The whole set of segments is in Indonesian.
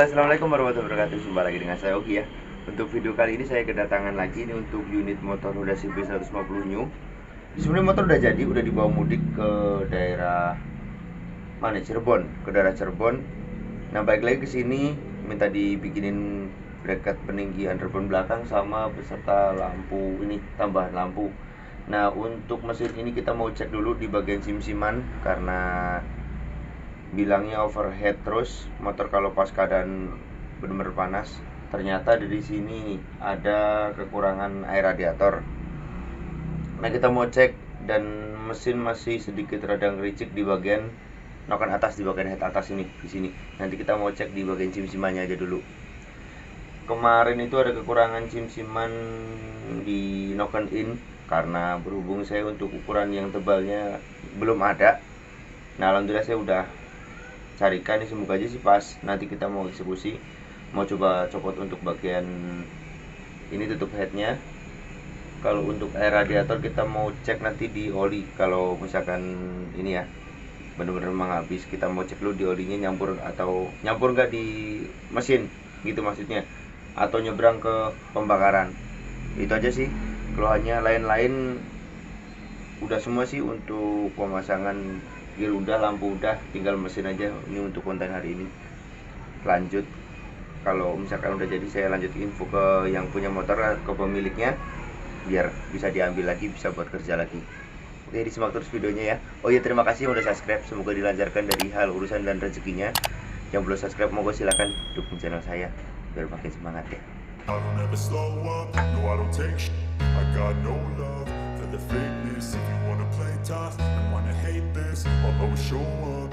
Assalamualaikum warahmatullahi wabarakatuh. Jumpa lagi dengan saya Ogi ya. Untuk video kali ini saya kedatangan lagi ini untuk unit motor Honda CB150 new. Sebenarnya motor udah jadi, udah dibawa mudik ke daerah mana? Cirebon, ke daerah Cirebon. Nah, balik lagi ke sini minta dibikinin bracket peninggi underbone belakang sama beserta lampu ini, tambahan lampu. Nah, untuk mesin ini kita mau cek dulu di bagian sim-siman karena bilangnya overheat terus motor kalau pas keadaan benar-benar panas. Ternyata di sini ada kekurangan air radiator. Nah, kita mau cek dan mesin masih sedikit rada ngericik di bagian noken atas, di bagian head atas ini di sini. Nanti kita mau cek di bagian sim-simannya aja dulu. Kemarin itu ada kekurangan sim-siman di noken in karena berhubung saya untuk ukuran yang tebalnya belum ada. Nah, alhamdulillah saya udah carikan nih, semoga aja sih pas. Nanti kita mau eksekusi, mau coba copot untuk bagian ini tutup headnya. Kalau untuk air radiator kita mau cek nanti di oli. Kalau misalkan ini ya bener-bener memang habis, kita mau cek dulu di olinya nyampur atau nyampur nggak di mesin gitu maksudnya, atau nyebrang ke pembakaran. Itu aja sih keluhannya. Lain-lain udah semua sih. Untuk pemasangan gear udah, lampu udah, tinggal mesin aja. Ini untuk konten hari ini. Lanjut, kalau misalkan udah jadi saya lanjut info ke yang punya motor, ke pemiliknya, biar bisa diambil lagi, bisa buat kerja lagi. Oke, disimak terus videonya ya. Oh iya, terima kasih yang udah subscribe, semoga dilancarkan dari hal urusan dan rezekinya. Yang belum subscribe monggo silakan dukung channel saya biar makin semangat ya. The fakeness, if you wanna play tough and wanna hate this, I'll always show up.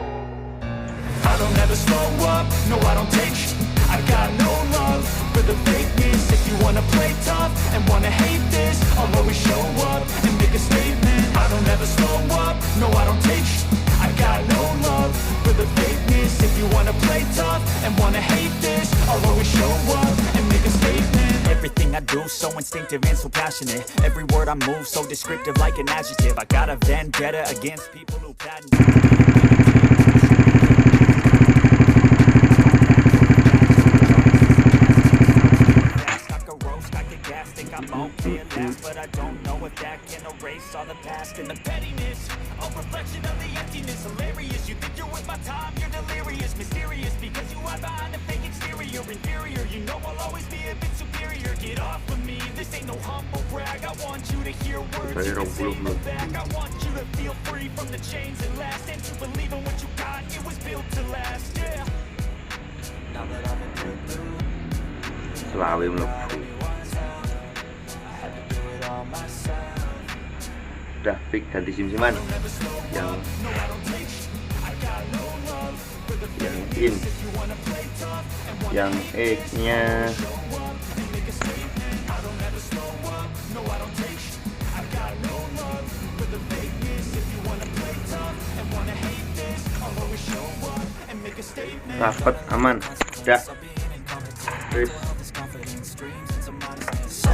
I don't ever slow up, no I don't take sh**. I got no love for the fakeness. If you wanna play tough and wanna hate this, I'll always show up and make a statement. I don't ever slow up, no I don't take sh**. I got no love for the fakeness. If you wanna play tough and wanna hate this, I'll always show up and make a statement. Everything I do so instinctive and so passionate. Every word I move so descriptive like an adjective. I got a vendetta against people who patent. But I don't know if that can erase all the past and the pettiness. A reflection of the emptiness. Hilarious, you think you're with my time, you're delirious. Mysterious because you hide behind a fake exterior. Inferior, you know I'll always be a bit superior. Get off of me, this ain't no humble brag. I want you to hear words you can say them back. I want you to feel free from the chains that last, and to believe in what you got, it was built to last, yeah. Now that I've been through, selalu melepuh. Udah pick ganti sim-siman yang in, yang X nya rapet, aman, udah terus.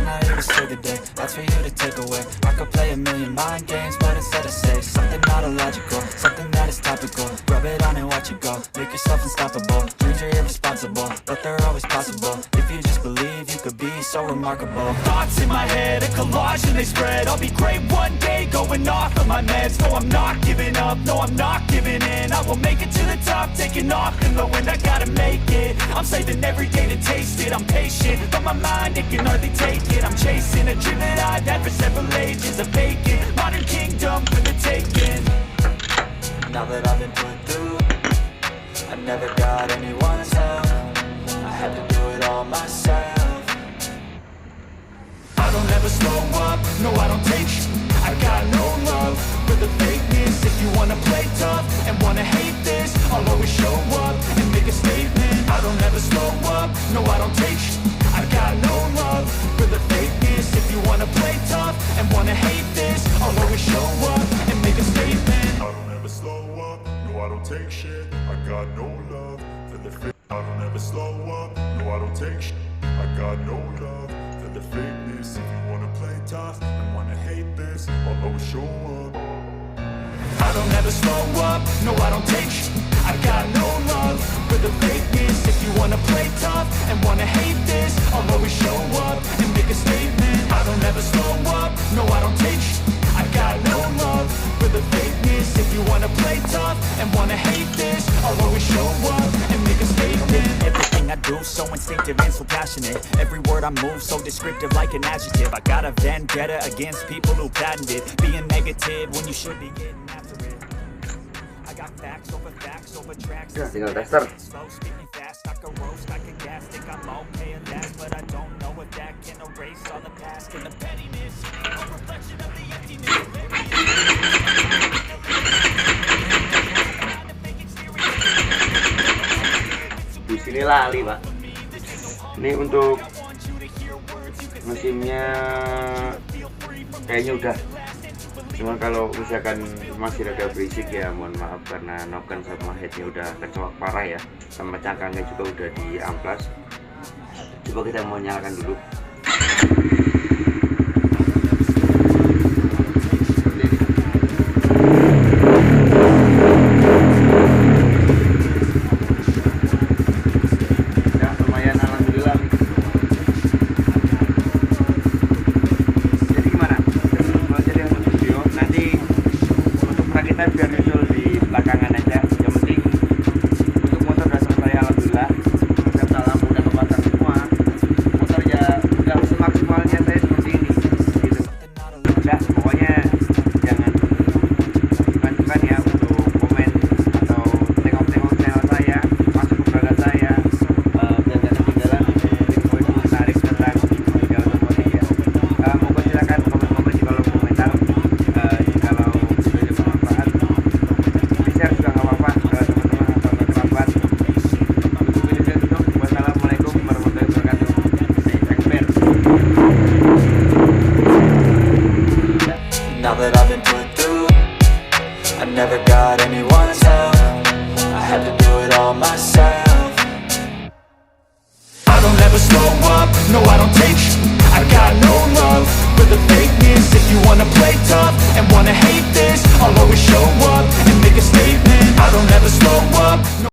Not here to save the day, that's for you to take away. I could play a million mind games, but instead I say something not illogical, something that is topical. Rub it on and watch it go, make yourself unstoppable. Dreams are irresponsible, but they're always possible. If you just believe, you could be so remarkable. Thoughts in my head, a collage and they spread. I'll be great one day, going off of my meds. No, I'm not giving up, no, I'm not giving in. I will make it to the top, taking off in the wind. I gotta make it, I'm saving every day to taste it. I'm patient, but my mind, it can hardly take it. I'm chasing a dream that I've had for several ages. A vacant modern kingdom for the taking. Now that I've been put through, I never got anyone's help. I had to do it all myself. I don't ever slow up, no I don't take sh**. I got no love for the fakeness. If you wanna play tough and wanna hate this, I'll always show up and make a statement. I don't ever slow up, no I don't take sh**. I got no love for the fakeness. If you wanna play tough and wanna hate this, I'll always show up and make a statement. I don't ever slow up, no I don't take shit. I got no love for the fake. I don't ever slow up, no I don't take shit. I got no love for the fakeness. If you wanna play tough and wanna hate this, I'll always show up. I don't ever slow up, no I don't take shit. I got no love for the fakeness. If you wanna play do, so instinctive and so passionate. Every word I move so descriptive like an adjective. I got a vendetta against people who patented being negative when you should be getting after it. I got facts over tracks. Ya, tinggal tester. Slow, speaking fast, I can roast, I can gas, think I'm okay at last, but I don't know if that can erase all the past and the pettiness, a reflection of the emptiness. Di sini lali, Pak. Ini untuk mesinnya kayaknya udah. Cuman kalau misalkan masih rada berisik ya mohon maaf, karena Noken sama headnya udah kecoak parah ya, sama cangkangnya juga udah diamplas. Coba kita mau nyalakan dulu. Biar nyusul di belakangan aja. Yang penting untuk motor udah selesai, alhamdulillah. Serta lampu udah kebakar semua. Motor ya udah semaksimalnya saya seperti ini gitu. Udah, pokoknya jangan dibantukan ya untuk komen atau tengok-tengok channel saya, masuk ke blog saya, biar gak ketinggalan info-info menarik tentang dunia otomotif ya. Monggo silakan komen-komen di kolom komentar. Kalau share juga nggak apa-apa ke teman-teman atau ke kerabat. Untuk video saya tutup. Wassalamualaikum warahmatullahi wabarakatuh. Saya expert. Now that I've been put through, I never got anyone's help. I had to do it all myself. I don't ever slow up, no I don't take I got no love for the fakeness. If you wanna play tough and wanna hate this,